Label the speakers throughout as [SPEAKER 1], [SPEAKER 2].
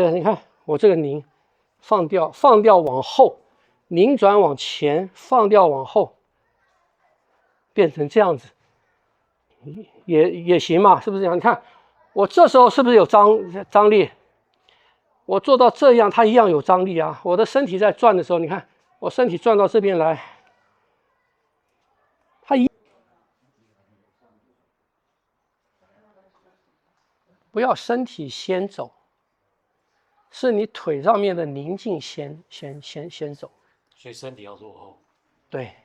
[SPEAKER 1] 你看我这个拧放掉，放掉往后，拧转往前，放掉往后，变成这样子，也行嘛，是不是这样？你看我这时候是不是有张力？我做到这样，它一样有张力啊。我的身体在转的时候，你看我身体转到这边来，它不要身体先走，是你腿上面的宁静先走。
[SPEAKER 2] 所以身体要落后。
[SPEAKER 1] 对。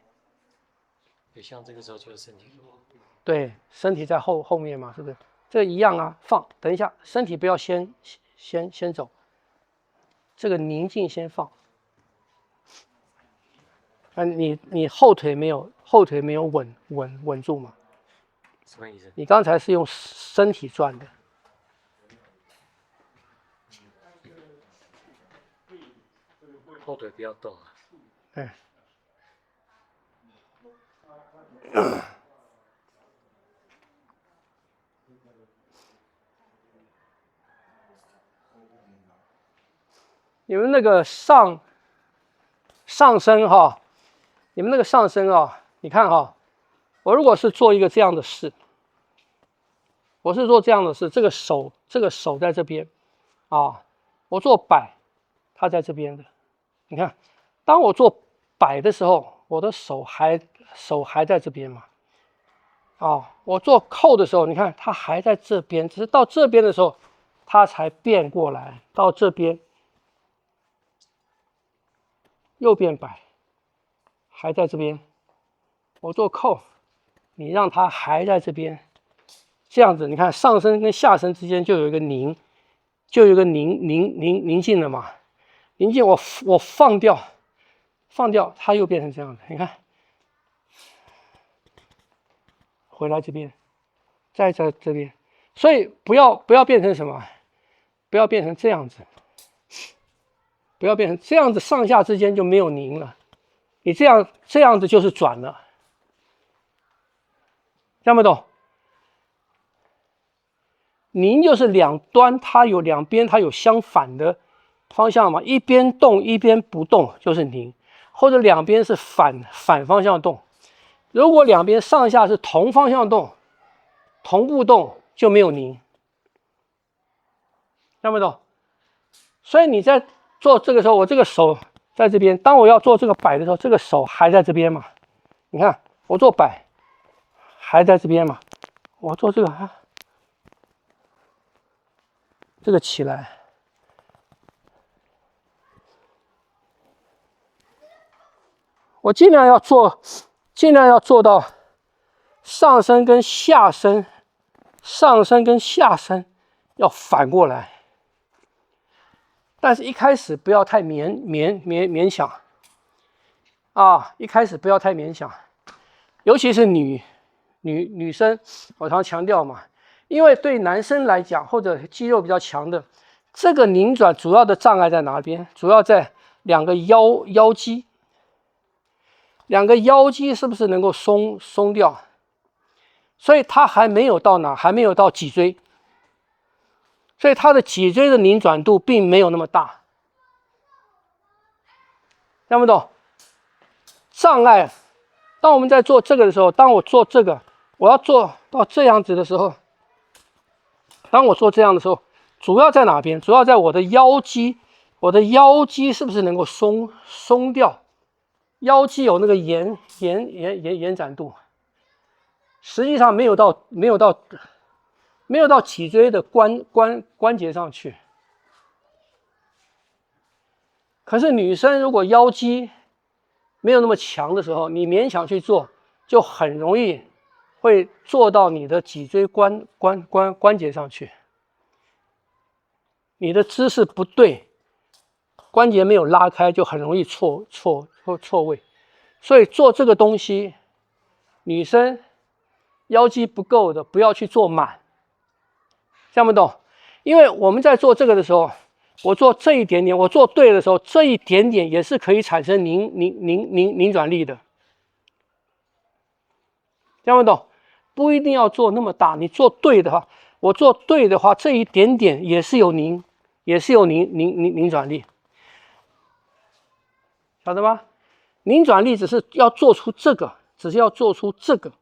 [SPEAKER 2] 对，像这个时候就是身体落后。
[SPEAKER 1] 对，身体在后面嘛，是不是？这个一样啊，放。等一下，身体不要先走，这个宁静先放。你后腿没有稳住嘛？
[SPEAKER 2] 什么意思？
[SPEAKER 1] 你刚才是用身体转的。
[SPEAKER 2] 后腿不要动啊。
[SPEAKER 1] 对。你们那个上身哈，你们那个上身啊，你看哈，我如果是做一个这样的事，我是做这样的事，这个手在这边啊，我做摆，它在这边的。你看，当我做摆的时候，我的手还在这边嘛。啊，我做扣的时候，你看它还在这边，只是到这边的时候，它才变过来，到这边。右边摆，还在这边。我做扣，你让它还在这边，这样子，你看上身跟下身之间就有一个宁静了嘛。宁静，我放掉，它又变成这样子。你看，回来这边，再在这边，所以不要变成什么，不要变成这样子。不要变成这样子，上下之间就没有拧了。你这样子就是转了，听不懂？拧就是两端，它有两边，它有相反的方向嘛，一边动一边不动就是拧，或者两边是反方向动。如果两边上下是同方向动，同步动就没有拧，听不懂？所以你在做这个时候，我这个手在这边，当我要做这个摆的时候，这个手还在这边嘛。你看我做摆还在这边嘛，我做这个这个起来，我尽量要做到上身跟下身要反过来。但是一开始不要太勉强啊！一开始不要太勉强，尤其是女生，我常强调嘛，因为对男生来讲，或者肌肉比较强的，这个拧转主要的障碍在哪边？主要在两个腰肌，两个腰肌是不是能够松掉？所以它还没有到哪？还没有到脊椎。所以它的脊椎的拧转度并没有那么大，听不懂？障碍，当我们在做这个的时候，当我做这个，我要做到这样子的时候，当我做这样的时候，主要在哪边？主要在我的腰肌，我的腰肌是不是能够松掉？腰肌有那个延展度，实际上没有到脊椎的关节上去。可是女生如果腰肌没有那么强的时候，你勉强去做，就很容易会做到你的脊椎关节上去。你的姿势不对，关节没有拉开，就很容易错位。所以做这个东西，女生腰肌不够的，不要去做满。听不懂？因为我们在做这个的时候，我做这一点点，我做对的时候，这一点点也是可以产生拧转力的。听不懂？不一定要做那么大，你做对的话，我做对的话，这一点点也是有拧也是有拧转力，晓得吗？拧转力只是要做出这个，只是要做出这个。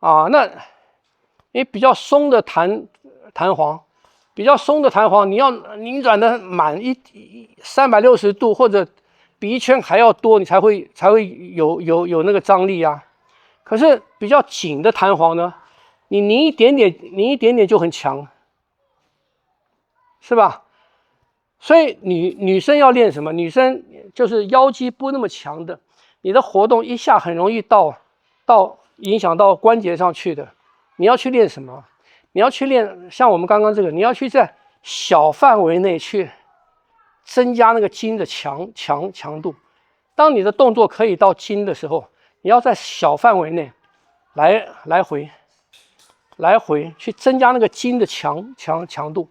[SPEAKER 1] 那因为比较松的弹簧，比较松的弹簧，你要拧转的满360度，或者比一圈还要多，你才会有那个张力啊。可是比较紧的弹簧呢，你拧一点点就很强，是吧？所以女生要练什么？女生就是腰肌不那么强的，你的活动一下很容易到影响到关节上去的。你要去练什么？你要去练像我们刚刚这个，你要去在小范围内去增加那个筋的强度。当你的动作可以到筋的时候，你要在小范围内来回去增加那个筋的强度。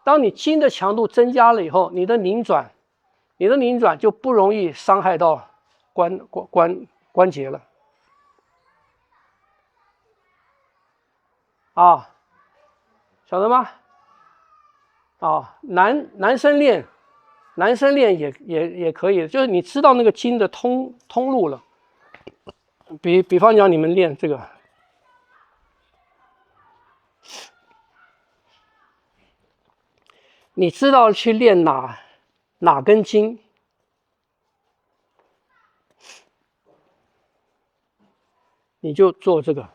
[SPEAKER 1] 当你筋的强度增加了以后，你的拧转就不容易伤害到关节了。晓得吗？男生练也可以，就是你知道那个筋的通路了。比方讲，你们练这个，你知道去练哪根筋，你就做这个。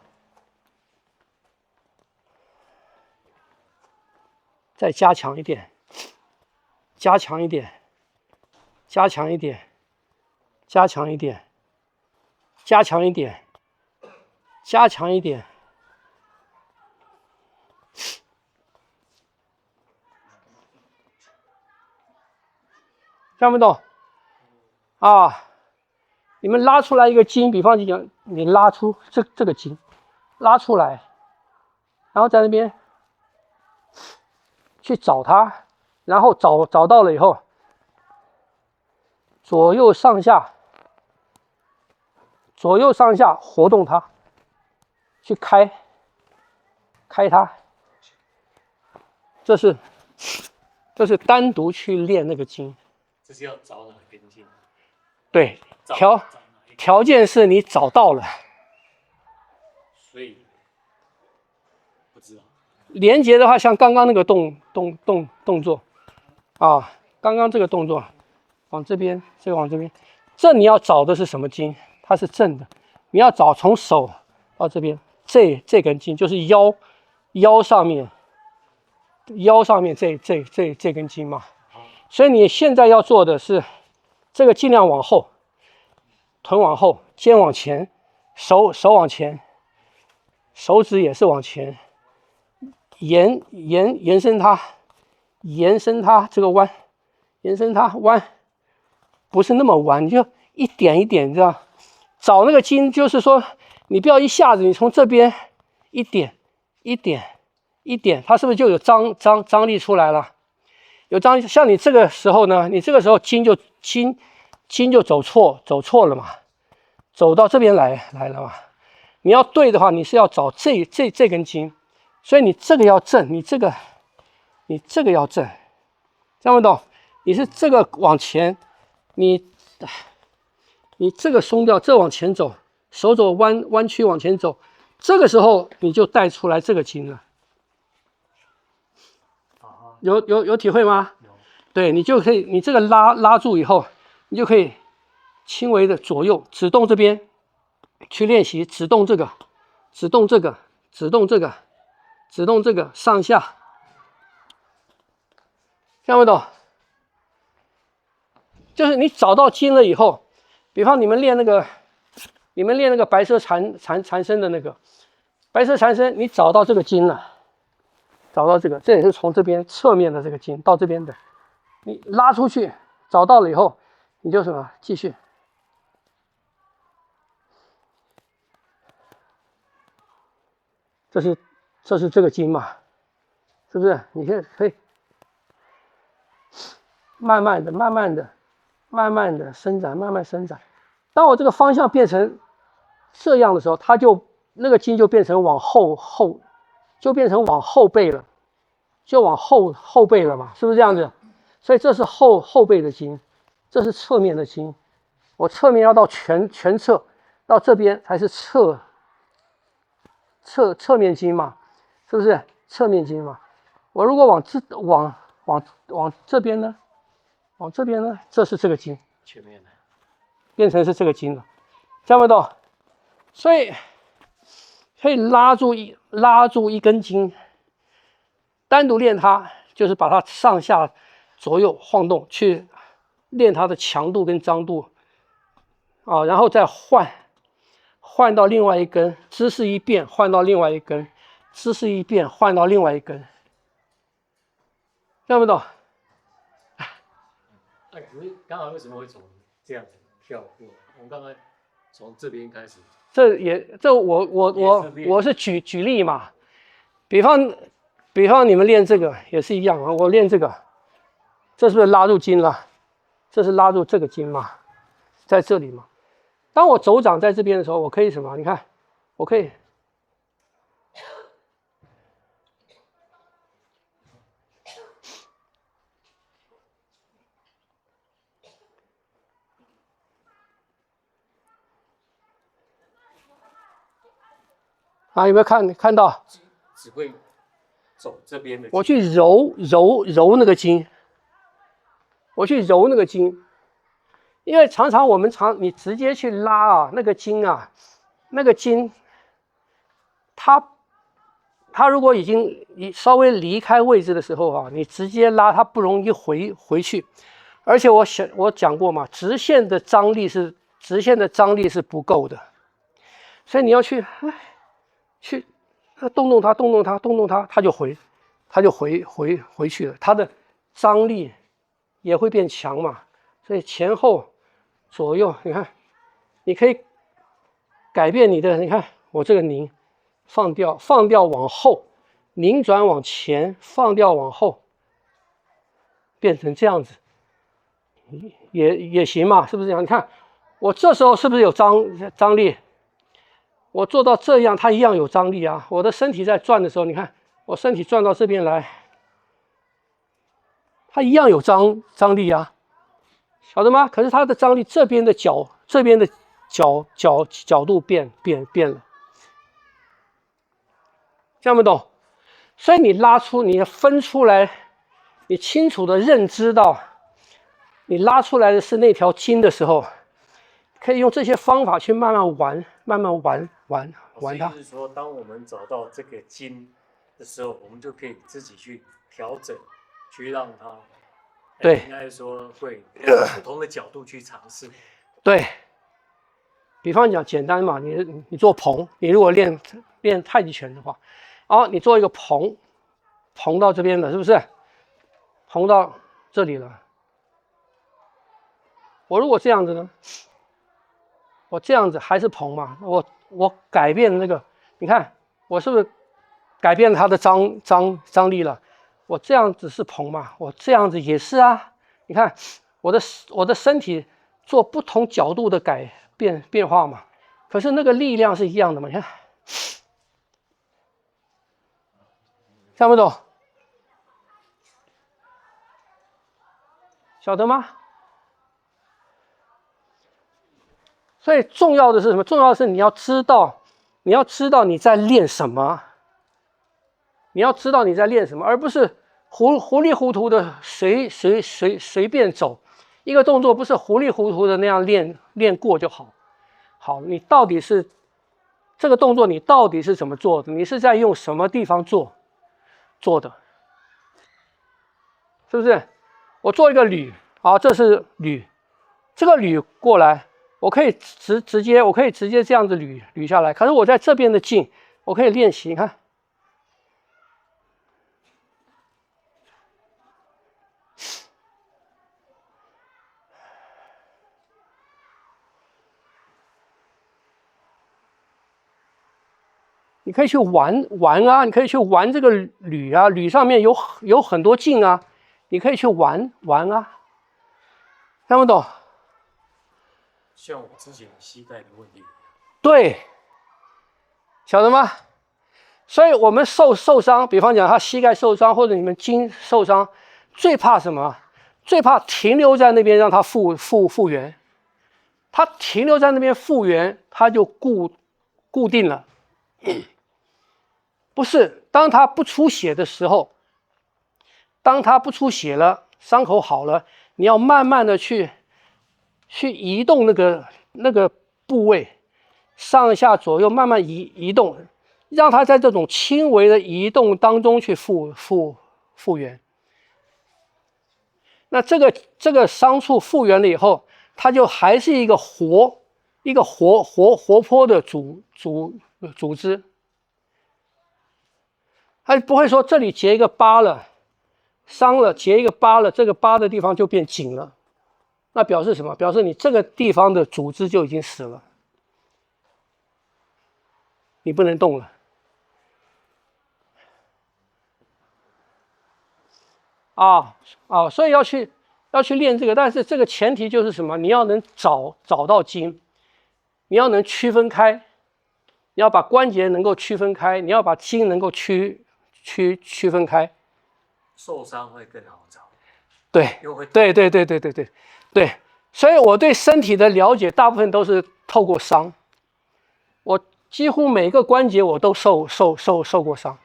[SPEAKER 1] 再加强一点，加强一点，加强一点，加强一点，加强一点，加强一点。看不懂你们拉出来一个筋，比方讲，你拉出这个筋，拉出来，然后在那边去找它，然后找到了以后，左右上下活动它，去开它。这是单独去练那个筋。
[SPEAKER 2] 这是要找哪根筋？
[SPEAKER 1] 对，条件是你找到了。
[SPEAKER 2] 所以不知道。
[SPEAKER 1] 连接的话，像刚刚那个动作刚刚这个动作，往这边，这个往这边，这你要找的是什么筋？它是正的，你要找从手到这边，这根筋就是腰上面这根筋嘛。所以你现在要做的是，这个尽量往后，臀往后，肩往前，手往前，手指也是往前，延伸它这个弯，延伸它弯，不是那么弯，你就一点一点这样找那个筋，就是说你不要一下子你从这边一点，它是不是就有张力出来了？有张力，像你这个时候呢，你这个时候筋就走错了嘛，走到这边来了嘛。你要对的话，你是要找这根筋，所以你这个要正，你这个要正，这样不懂？你是这个往前，你这个松掉，这往前走，手肘弯曲往前走，这个时候你就带出来这个筋了。有体会吗？有。对，你就可以，你这个拉住以后，你就可以轻微的左右指动这边去练习，指动这个，指动这个，指动这个，指动这个，上下，看不懂？就是你找到筋了以后，比方你们练那个白色缠身的那个白色缠身，你找到这个筋了。找到这个，这也是从这边侧面的这个筋到这边的，你拉出去，找到了以后，你就什么继续，这是这个筋嘛，是不是？你现在可以慢慢的伸展，慢慢伸展。当我这个方向变成这样的时候，它就那个筋就变成往后，就变成往后背了，就往后背了嘛，是不是这样子？所以这是后背的筋，这是侧面的筋。我侧面要到全侧，到这边才是侧面筋嘛，是不是侧面筋嘛？我如果往这边呢，往这边呢，这是这个筋，
[SPEAKER 2] 前面的
[SPEAKER 1] 变成是这个筋了，这样不懂？所以可以拉住一根筋，单独练它，就是把它上下左右晃动，去练它的强度跟张度啊，然后再换到另外一根，姿势一变换到另外一根，姿势一变换到另外一根，听不懂？
[SPEAKER 2] 哎，你刚刚为什么会从这样子跳过？我们刚刚从这边开始，
[SPEAKER 1] 我是举例嘛，比方你们练这个也是一样啊，我练这个，这是不是拉住筋了？这是拉住这个筋嘛，在这里嘛。当我手掌在这边的时候，我可以什么？你看，我可以。啊，有没有看到？
[SPEAKER 2] 只会走这边的。
[SPEAKER 1] 我去揉那个筋，我去揉那个筋，因为常常你直接去拉啊，那个筋啊，它如果已经稍微离开位置的时候啊，你直接拉它不容易回去，而且我讲过嘛，直线的张力是不够的，所以你要去动它，它就回去了，它的张力也会变强嘛，所以前后左右，你看，你可以改变你的，你看我这个拧放掉往后，拧转往前，放掉往后，变成这样子，也行嘛，是不是这样？你看我这时候是不是有张力？我做到这样，它一样有张力啊。我的身体在转的时候，你看我身体转到这边来，它一样有张力啊，晓得吗？可是它的张力这边的角度变了，这样不懂？所以你分出来，你清楚的认知到，你拉出来的是那条筋的时候，可以用这些方法去慢慢玩它。
[SPEAKER 2] 就是说，当我们找到这个筋的时候，我们就可以自己去调整，去让它，
[SPEAKER 1] 对，
[SPEAKER 2] 应该说会不同的角度去尝试。
[SPEAKER 1] 对，比方讲简单嘛，你做捧，你如果练太极拳的话，你做一个捧到这边了，是不是？捧到这里了。我如果这样子呢？我这样子还是捧嘛？我改变那个，你看我是不是改变它的张力了？我这样子是捧嘛？我这样子也是啊。你看我的身体做不同角度的变化嘛，可是那个力量是一样的嘛？你看，看不懂？晓得吗？所以重要的是什么？重要的是你要知道你在练什么，你要知道你在练什么，而不是糊里糊涂的随便走。一个动作不是糊里糊涂的那样练过就好。好，你到底是这个动作你到底是怎么做的？你是在用什么地方做的？是不是？我做一个捋，好，这是捋，这个捋过来。我可以直接这样子捋下来，可是我在这边的劲，我可以练习，你看，你可以去玩啊，你可以去玩这个捋啊，捋上面有很多劲啊，你可以去玩啊，听不懂？
[SPEAKER 2] 像我之前膝盖的问题，
[SPEAKER 1] 对，晓得吗？所以我们受伤，比方讲他膝盖受伤或者你们筋受伤，最怕什么？最怕停留在那边让它复原。它停留在那边复原，它就固定了。不是，当它不出血的时候，当它不出血了，伤口好了，你要慢慢的去移动那个部位，上下左右慢慢移动，让它在这种轻微的移动当中去复原。那这个伤处复原了以后，它就还是一个活泼的组织，它不会说这里结一个疤了，伤了结一个疤了，这个疤的地方就变紧了，那表示什么？表示你这个地方的组织就已经死了，你不能动了。所以要去练这个，但是这个前提就是什么？你要能找到筋，你要能区分开，你要把关节能够区分开，你要把筋能够区分开，
[SPEAKER 2] 受伤会更好找。
[SPEAKER 1] 对，对，所以我对身体的了解大部分都是透过伤，我几乎每个关节我都受过伤。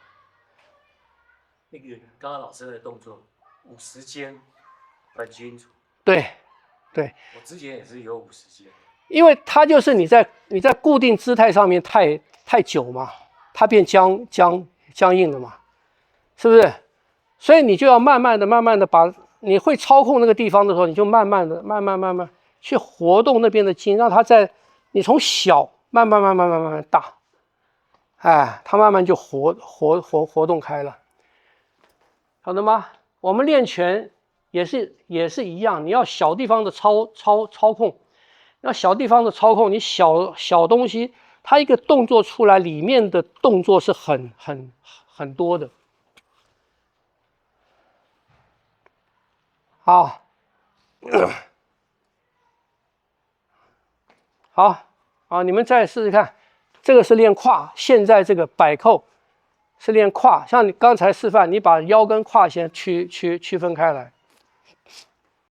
[SPEAKER 2] 那个刚刚老师的动作，50肩很清楚。对，我之前也是有50肩。
[SPEAKER 1] 因为它就是你在固定姿态上面太久嘛，它变僵硬了嘛，是不是？所以你就要慢慢的把你会操控那个地方的时候，你就慢慢去活动那边的筋，让它你从小慢慢大，它慢慢就活动开了，晓得吗？我们练拳也是一样，你要小地方的操控。那小地方的操控，你小东西，它一个动作出来，里面的动作是很多的。好，你们再试试看，这个是练胯，现在这个摆扣是练胯，像你刚才示范，你把腰跟胯先区分开来。